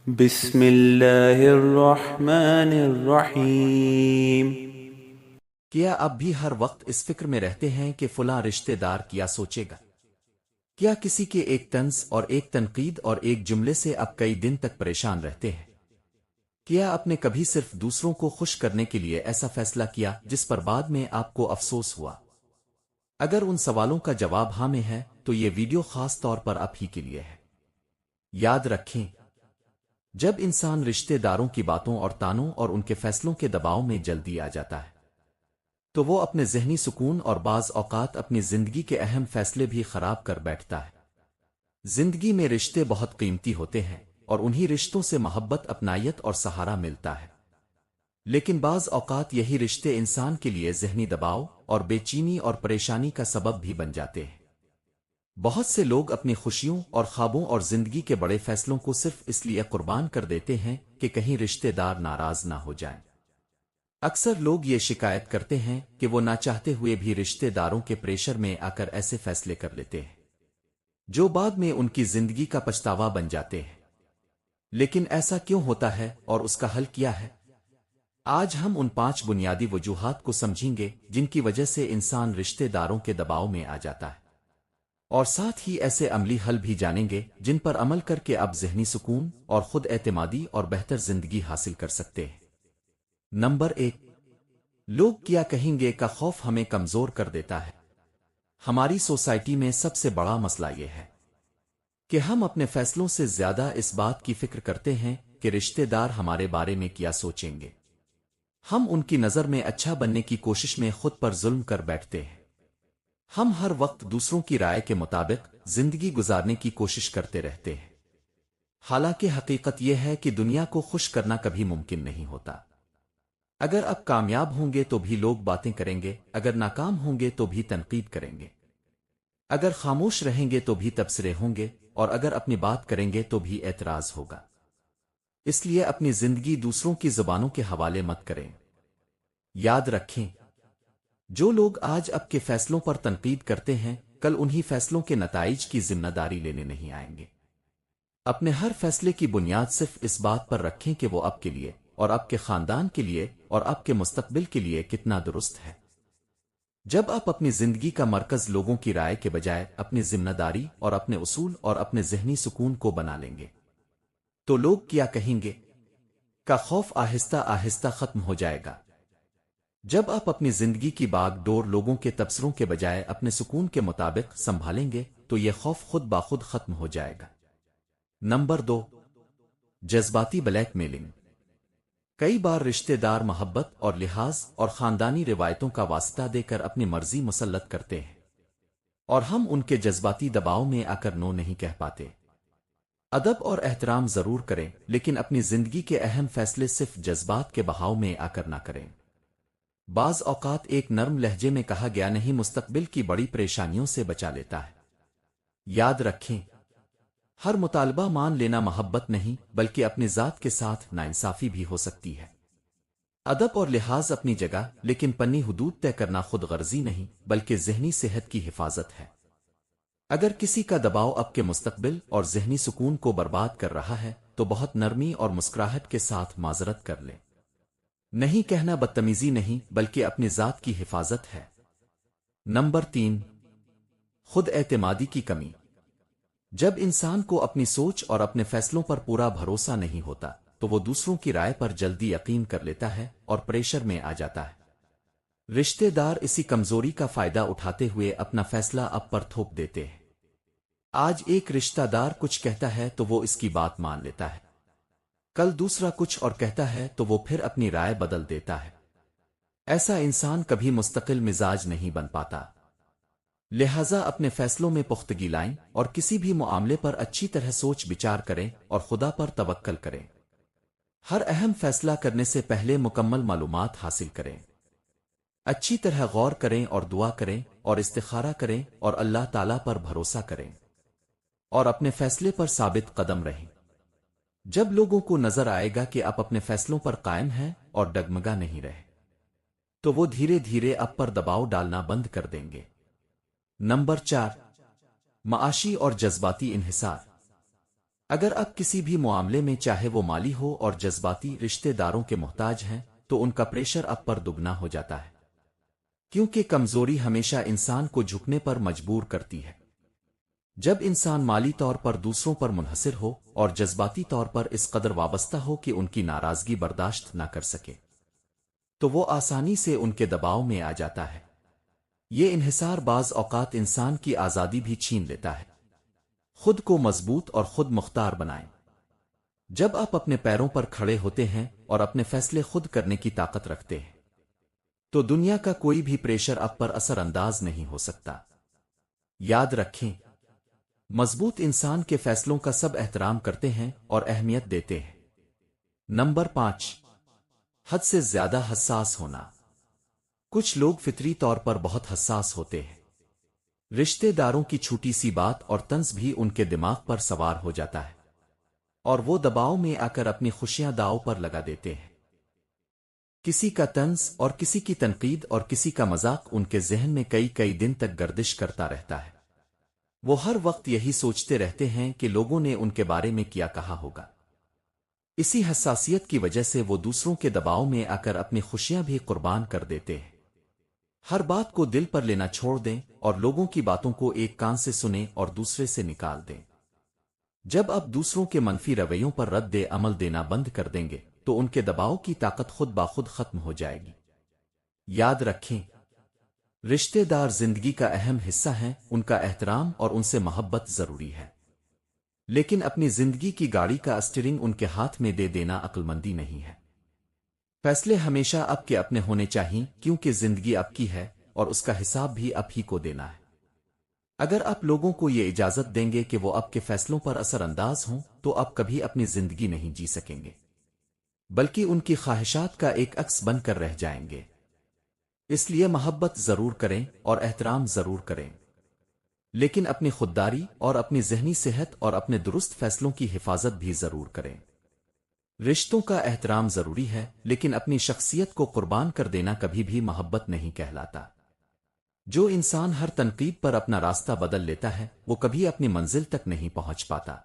بسم اللہ الرحمن الرحیم۔ کیا اب بھی ہر وقت اس فکر میں رہتے ہیں کہ فلاں رشتے دار کیا سوچے گا؟ کیا کسی کے ایک طنز اور ایک تنقید اور ایک جملے سے اب کئی دن تک پریشان رہتے ہیں؟ کیا آپ نے کبھی صرف دوسروں کو خوش کرنے کے لیے ایسا فیصلہ کیا جس پر بعد میں آپ کو افسوس ہوا؟ اگر ان سوالوں کا جواب ہاں میں ہے تو یہ ویڈیو خاص طور پر آپ ہی کے لیے ہے۔ یاد رکھیں، جب انسان رشتے داروں کی باتوں اور تانوں اور ان کے فیصلوں کے دباؤ میں جلدی آ جاتا ہے تو وہ اپنے ذہنی سکون اور بعض اوقات اپنی زندگی کے اہم فیصلے بھی خراب کر بیٹھتا ہے۔ زندگی میں رشتے بہت قیمتی ہوتے ہیں اور انہی رشتوں سے محبت، اپنائیت اور سہارا ملتا ہے، لیکن بعض اوقات یہی رشتے انسان کے لیے ذہنی دباؤ اور بے چینی اور پریشانی کا سبب بھی بن جاتے ہیں۔ بہت سے لوگ اپنی خوشیوں اور خوابوں اور زندگی کے بڑے فیصلوں کو صرف اس لیے قربان کر دیتے ہیں کہ کہیں رشتے دار ناراض نہ ہو جائیں۔ اکثر لوگ یہ شکایت کرتے ہیں کہ وہ نہ چاہتے ہوئے بھی رشتے داروں کے پریشر میں آ کر ایسے فیصلے کر لیتے ہیں جو بعد میں ان کی زندگی کا پچھتاوا بن جاتے ہیں۔ لیکن ایسا کیوں ہوتا ہے اور اس کا حل کیا ہے؟ آج ہم ان 5 بنیادی وجوہات کو سمجھیں گے جن کی وجہ سے انسان رشتے داروں کے دباؤ میں آ جاتا ہے، اور ساتھ ہی ایسے عملی حل بھی جانیں گے جن پر عمل کر کے آپ ذہنی سکون اور خود اعتمادی اور بہتر زندگی حاصل کر سکتے ہیں۔ نمبر 1، لوگ کیا کہیں گے کا خوف ہمیں کمزور کر دیتا ہے۔ ہماری سوسائٹی میں سب سے بڑا مسئلہ یہ ہے کہ ہم اپنے فیصلوں سے زیادہ اس بات کی فکر کرتے ہیں کہ رشتے دار ہمارے بارے میں کیا سوچیں گے۔ ہم ان کی نظر میں اچھا بننے کی کوشش میں خود پر ظلم کر بیٹھتے ہیں۔ ہم ہر وقت دوسروں کی رائے کے مطابق زندگی گزارنے کی کوشش کرتے رہتے ہیں، حالانکہ حقیقت یہ ہے کہ دنیا کو خوش کرنا کبھی ممکن نہیں ہوتا۔ اگر آپ کامیاب ہوں گے تو بھی لوگ باتیں کریں گے، اگر ناکام ہوں گے تو بھی تنقید کریں گے، اگر خاموش رہیں گے تو بھی تبصرے ہوں گے، اور اگر اپنی بات کریں گے تو بھی اعتراض ہوگا۔ اس لیے اپنی زندگی دوسروں کی زبانوں کے حوالے مت کریں۔ یاد رکھیں، جو لوگ آج آپ کے فیصلوں پر تنقید کرتے ہیں کل انہی فیصلوں کے نتائج کی ذمہ داری لینے نہیں آئیں گے۔ اپنے ہر فیصلے کی بنیاد صرف اس بات پر رکھیں کہ وہ آپ کے لیے اور آپ کے خاندان کے لیے اور آپ کے مستقبل کے لیے کتنا درست ہے۔ جب آپ اپنی زندگی کا مرکز لوگوں کی رائے کے بجائے اپنی ذمہ داری اور اپنے اصول اور اپنے ذہنی سکون کو بنا لیں گے تو لوگ کیا کہیں گے کا خوف آہستہ آہستہ ختم ہو جائے گا۔ جب آپ اپنی زندگی کی باغ ڈور لوگوں کے تبصروں کے بجائے اپنے سکون کے مطابق سنبھالیں گے تو یہ خوف خود بخود ختم ہو جائے گا۔ نمبر 2، جذباتی بلیک میلنگ۔ کئی بار رشتے دار محبت اور لحاظ اور خاندانی روایتوں کا واسطہ دے کر اپنی مرضی مسلط کرتے ہیں، اور ہم ان کے جذباتی دباؤ میں آ کر نو نہیں کہہ پاتے۔ ادب اور احترام ضرور کریں، لیکن اپنی زندگی کے اہم فیصلے صرف جذبات کے بہاؤ میں آ کر نہ کریں۔ بعض اوقات ایک نرم لہجے میں کہا گیا نہیں مستقبل کی بڑی پریشانیوں سے بچا لیتا ہے۔ یاد رکھیں، ہر مطالبہ مان لینا محبت نہیں بلکہ اپنی ذات کے ساتھ ناانصافی بھی ہو سکتی ہے۔ ادب اور لحاظ اپنی جگہ، لیکن پنی حدود طے کرنا خود غرضی نہیں بلکہ ذہنی صحت کی حفاظت ہے۔ اگر کسی کا دباؤ آپ کے مستقبل اور ذہنی سکون کو برباد کر رہا ہے تو بہت نرمی اور مسکراہٹ کے ساتھ معذرت کر لیں۔ نہیں کہنا بدتمیزی نہیں بلکہ اپنی ذات کی حفاظت ہے۔ نمبر 3، خود اعتمادی کی کمی۔ جب انسان کو اپنی سوچ اور اپنے فیصلوں پر پورا بھروسہ نہیں ہوتا تو وہ دوسروں کی رائے پر جلدی یقین کر لیتا ہے اور پریشر میں آ جاتا ہے۔ رشتے دار اسی کمزوری کا فائدہ اٹھاتے ہوئے اپنا فیصلہ آپ پر تھوپ دیتے ہیں۔ آج ایک رشتہ دار کچھ کہتا ہے تو وہ اس کی بات مان لیتا ہے، کل دوسرا کچھ اور کہتا ہے تو وہ پھر اپنی رائے بدل دیتا ہے۔ ایسا انسان کبھی مستقل مزاج نہیں بن پاتا۔ لہذا اپنے فیصلوں میں پختگی لائیں اور کسی بھی معاملے پر اچھی طرح سوچ بچار کریں اور خدا پر توکل کریں۔ ہر اہم فیصلہ کرنے سے پہلے مکمل معلومات حاصل کریں، اچھی طرح غور کریں اور دعا کریں اور استخارہ کریں اور اللہ تعالیٰ پر بھروسہ کریں، اور اپنے فیصلے پر ثابت قدم رہیں۔ جب لوگوں کو نظر آئے گا کہ آپ اپنے فیصلوں پر قائم ہیں اور ڈگمگا نہیں رہے تو وہ دھیرے دھیرے آپ پر دباؤ ڈالنا بند کر دیں گے۔ نمبر 4، معاشی اور جذباتی انحصار۔ اگر اب کسی بھی معاملے میں چاہے وہ مالی ہو اور جذباتی رشتے داروں کے محتاج ہیں تو ان کا پریشر اب پر دگنا ہو جاتا ہے، کیونکہ کمزوری ہمیشہ انسان کو جھکنے پر مجبور کرتی ہے۔ جب انسان مالی طور پر دوسروں پر منحصر ہو اور جذباتی طور پر اس قدر وابستہ ہو کہ ان کی ناراضگی برداشت نہ کر سکے تو وہ آسانی سے ان کے دباؤ میں آ جاتا ہے۔ یہ انحصار بعض اوقات انسان کی آزادی بھی چھین لیتا ہے۔ خود کو مضبوط اور خود مختار بنائیں۔ جب آپ اپنے پیروں پر کھڑے ہوتے ہیں اور اپنے فیصلے خود کرنے کی طاقت رکھتے ہیں تو دنیا کا کوئی بھی پریشر آپ پر اثر انداز نہیں ہو سکتا۔ یاد رکھیں، مضبوط انسان کے فیصلوں کا سب احترام کرتے ہیں اور اہمیت دیتے ہیں۔ نمبر 5، حد سے زیادہ حساس ہونا۔ کچھ لوگ فطری طور پر بہت حساس ہوتے ہیں۔ رشتے داروں کی چھوٹی سی بات اور طنز بھی ان کے دماغ پر سوار ہو جاتا ہے اور وہ دباؤ میں آ کر اپنی خوشیاں داؤ پر لگا دیتے ہیں۔ کسی کا طنز اور کسی کی تنقید اور کسی کا مذاق ان کے ذہن میں کئی دن تک گردش کرتا رہتا ہے۔ وہ ہر وقت یہی سوچتے رہتے ہیں کہ لوگوں نے ان کے بارے میں کیا کہا ہوگا۔ اسی حساسیت کی وجہ سے وہ دوسروں کے دباؤ میں آ کر اپنی خوشیاں بھی قربان کر دیتے ہیں۔ ہر بات کو دل پر لینا چھوڑ دیں اور لوگوں کی باتوں کو ایک کان سے سنیں اور دوسرے سے نکال دیں۔ جب آپ دوسروں کے منفی رویوں پر رد عمل دینا بند کر دیں گے تو ان کے دباؤ کی طاقت خود بخود ختم ہو جائے گی۔ یاد رکھیں، رشتے دار زندگی کا اہم حصہ ہیں، ان کا احترام اور ان سے محبت ضروری ہے، لیکن اپنی زندگی کی گاڑی کا اسٹیئرنگ ان کے ہاتھ میں دے دینا عقل مندی نہیں ہے۔ فیصلے ہمیشہ آپ کے اپنے ہونے چاہیے، کیونکہ زندگی آپ کی ہے اور اس کا حساب بھی آپ ہی کو دینا ہے۔ اگر آپ لوگوں کو یہ اجازت دیں گے کہ وہ آپ کے فیصلوں پر اثر انداز ہوں تو آپ کبھی اپنی زندگی نہیں جی سکیں گے، بلکہ ان کی خواہشات کا ایک عکس بن کر رہ جائیں گے۔ اس لیے محبت ضرور کریں اور احترام ضرور کریں، لیکن اپنی خودداری اور اپنی ذہنی صحت اور اپنے درست فیصلوں کی حفاظت بھی ضرور کریں۔ رشتوں کا احترام ضروری ہے، لیکن اپنی شخصیت کو قربان کر دینا کبھی بھی محبت نہیں کہلاتا۔ جو انسان ہر تنقید پر اپنا راستہ بدل لیتا ہے وہ کبھی اپنی منزل تک نہیں پہنچ پاتا۔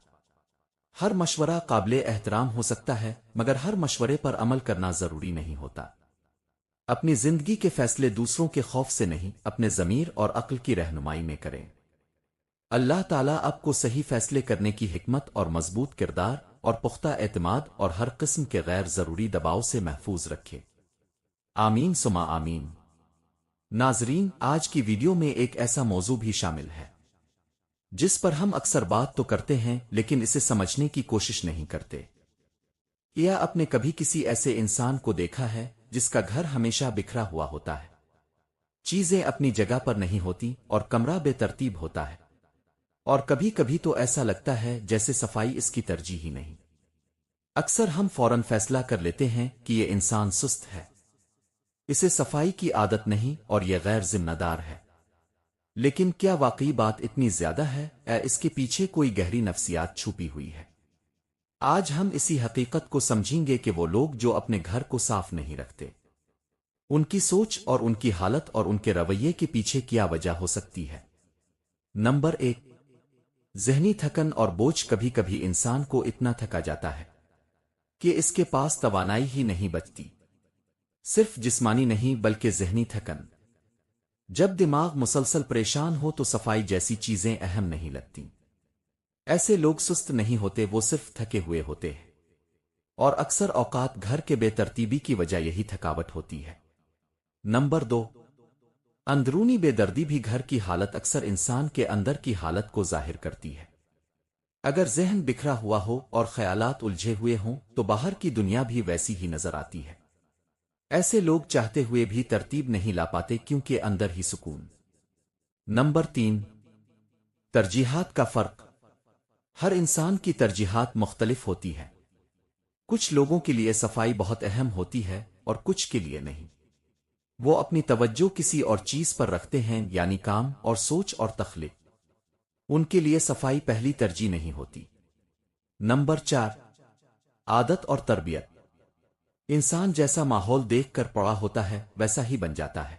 ہر مشورہ قابل احترام ہو سکتا ہے، مگر ہر مشورے پر عمل کرنا ضروری نہیں ہوتا۔ اپنی زندگی کے فیصلے دوسروں کے خوف سے نہیں، اپنے ضمیر اور عقل کی رہنمائی میں کریں۔ اللہ تعالیٰ آپ کو صحیح فیصلے کرنے کی حکمت اور مضبوط کردار اور پختہ اعتماد اور ہر قسم کے غیر ضروری دباؤ سے محفوظ رکھے۔ آمین ثم آمین۔ ناظرین، آج کی ویڈیو میں ایک ایسا موضوع بھی شامل ہے جس پر ہم اکثر بات تو کرتے ہیں لیکن اسے سمجھنے کی کوشش نہیں کرتے۔ یا آپ نے کبھی کسی ایسے انسان کو دیکھا ہے جس کا گھر ہمیشہ بکھرا ہوا ہوتا ہے، چیزیں اپنی جگہ پر نہیں ہوتی اور کمرہ بے ترتیب ہوتا ہے، اور کبھی کبھی تو ایسا لگتا ہے جیسے صفائی اس کی ترجیح ہی نہیں۔ اکثر ہم فوراً فیصلہ کر لیتے ہیں کہ یہ انسان سست ہے، اسے صفائی کی عادت نہیں اور یہ غیر ذمہ دار ہے۔ لیکن کیا واقعی بات اتنی زیادہ ہے یا اس کے پیچھے کوئی گہری نفسیات چھپی ہوئی ہے؟ آج ہم اسی حقیقت کو سمجھیں گے کہ وہ لوگ جو اپنے گھر کو صاف نہیں رکھتے، ان کی سوچ اور ان کی حالت اور ان کے رویے کے پیچھے کیا وجہ ہو سکتی ہے۔ نمبر 1، ذہنی تھکن اور بوجھ۔ کبھی کبھی انسان کو اتنا تھکا جاتا ہے کہ اس کے پاس توانائی ہی نہیں بچتی، صرف جسمانی نہیں بلکہ ذہنی تھکن۔ جب دماغ مسلسل پریشان ہو تو صفائی جیسی چیزیں اہم نہیں لگتی۔ ایسے لوگ سست نہیں ہوتے، وہ صرف تھکے ہوئے ہوتے ہیں، اور اکثر اوقات گھر کے بے ترتیبی کی وجہ یہی تھکاوٹ ہوتی ہے۔ نمبر 2، اندرونی بے دردی بھی۔ گھر کی حالت اکثر انسان کے اندر کی حالت کو ظاہر کرتی ہے۔ اگر ذہن بکھرا ہوا ہو اور خیالات الجھے ہوئے ہوں تو باہر کی دنیا بھی ویسی ہی نظر آتی ہے۔ ایسے لوگ چاہتے ہوئے بھی ترتیب نہیں لا پاتے کیونکہ اندر ہی سکون۔ نمبر 3، ترجیحات کا فرق۔ ہر انسان کی ترجیحات مختلف ہوتی ہے۔ کچھ لوگوں کے لیے صفائی بہت اہم ہوتی ہے اور کچھ کے لیے نہیں۔ وہ اپنی توجہ کسی اور چیز پر رکھتے ہیں، یعنی کام اور سوچ اور تخلیق۔ ان کے لیے صفائی پہلی ترجیح نہیں ہوتی۔ نمبر 4، عادت اور تربیت۔ انسان جیسا ماحول دیکھ کر پڑا ہوتا ہے ویسا ہی بن جاتا ہے۔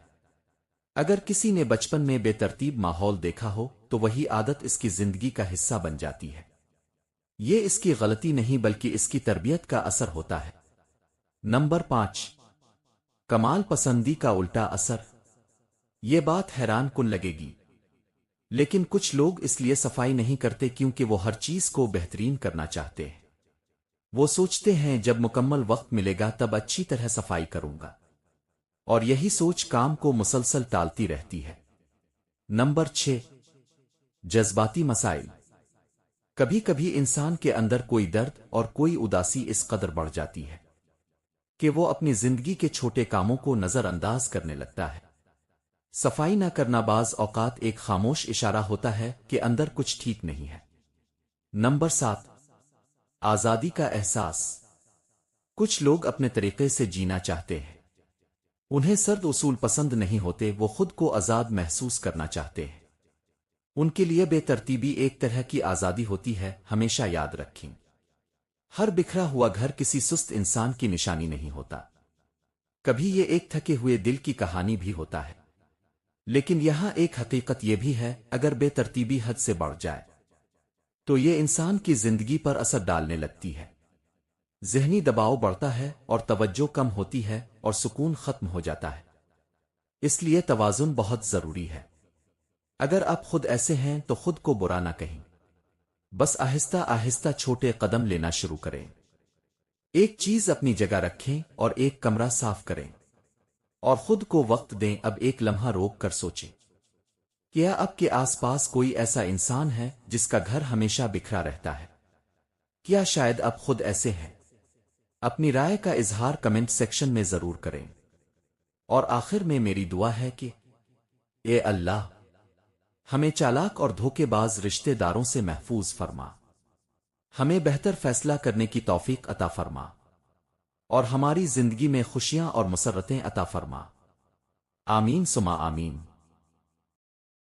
اگر کسی نے بچپن میں بے ترتیب ماحول دیکھا ہو تو وہی عادت اس کی زندگی کا حصہ بن جاتی ہے۔ یہ اس کی غلطی نہیں بلکہ اس کی تربیت کا اثر ہوتا ہے۔ نمبر 5، کمال پسندی کا الٹا اثر۔ یہ بات حیران کن لگے گی، لیکن کچھ لوگ اس لیے صفائی نہیں کرتے کیونکہ وہ ہر چیز کو بہترین کرنا چاہتے ہیں۔ وہ سوچتے ہیں جب مکمل وقت ملے گا تب اچھی طرح صفائی کروں گا، اور یہی سوچ کام کو مسلسل ٹالتی رہتی ہے۔ نمبر 6، جذباتی مسائل۔ کبھی کبھی انسان کے اندر کوئی درد اور کوئی اداسی اس قدر بڑھ جاتی ہے کہ وہ اپنی زندگی کے چھوٹے کاموں کو نظر انداز کرنے لگتا ہے۔ صفائی نہ کرنا بعض اوقات ایک خاموش اشارہ ہوتا ہے کہ اندر کچھ ٹھیک نہیں ہے۔ نمبر 7، آزادی کا احساس۔ کچھ لوگ اپنے طریقے سے جینا چاہتے ہیں، انہیں سرد اصول پسند نہیں ہوتے، وہ خود کو آزاد محسوس کرنا چاہتے ہیں۔ ان کے لیے بے ترتیبی ایک طرح کی آزادی ہوتی ہے۔ ہمیشہ یاد رکھیں، ہر بکھرا ہوا گھر کسی سست انسان کی نشانی نہیں ہوتا، کبھی یہ ایک تھکے ہوئے دل کی کہانی بھی ہوتا ہے۔ لیکن یہاں ایک حقیقت یہ بھی ہے، اگر بے ترتیبی حد سے بڑھ جائے تو یہ انسان کی زندگی پر اثر ڈالنے لگتی ہے۔ ذہنی دباؤ بڑھتا ہے اور توجہ کم ہوتی ہے اور سکون ختم ہو جاتا ہے۔ اس لیے توازن بہت ضروری ہے۔ اگر آپ خود ایسے ہیں تو خود کو برا نہ کہیں، بس آہستہ آہستہ چھوٹے قدم لینا شروع کریں۔ ایک چیز اپنی جگہ رکھیں اور ایک کمرہ صاف کریں اور خود کو وقت دیں۔ اب ایک لمحہ روک کر سوچیں، کیا آپ کے آس پاس کوئی ایسا انسان ہے جس کا گھر ہمیشہ بکھرا رہتا ہے؟ کیا شاید آپ خود ایسے ہیں؟ اپنی رائے کا اظہار کمنٹ سیکشن میں ضرور کریں۔ اور آخر میں میری دعا ہے کہ اے اللہ، ہمیں چالاک اور دھوکے باز رشتے داروں سے محفوظ فرما، ہمیں بہتر فیصلہ کرنے کی توفیق عطا فرما، اور ہماری زندگی میں خوشیاں اور مسرتیں عطا فرما۔ آمین ثم آمین۔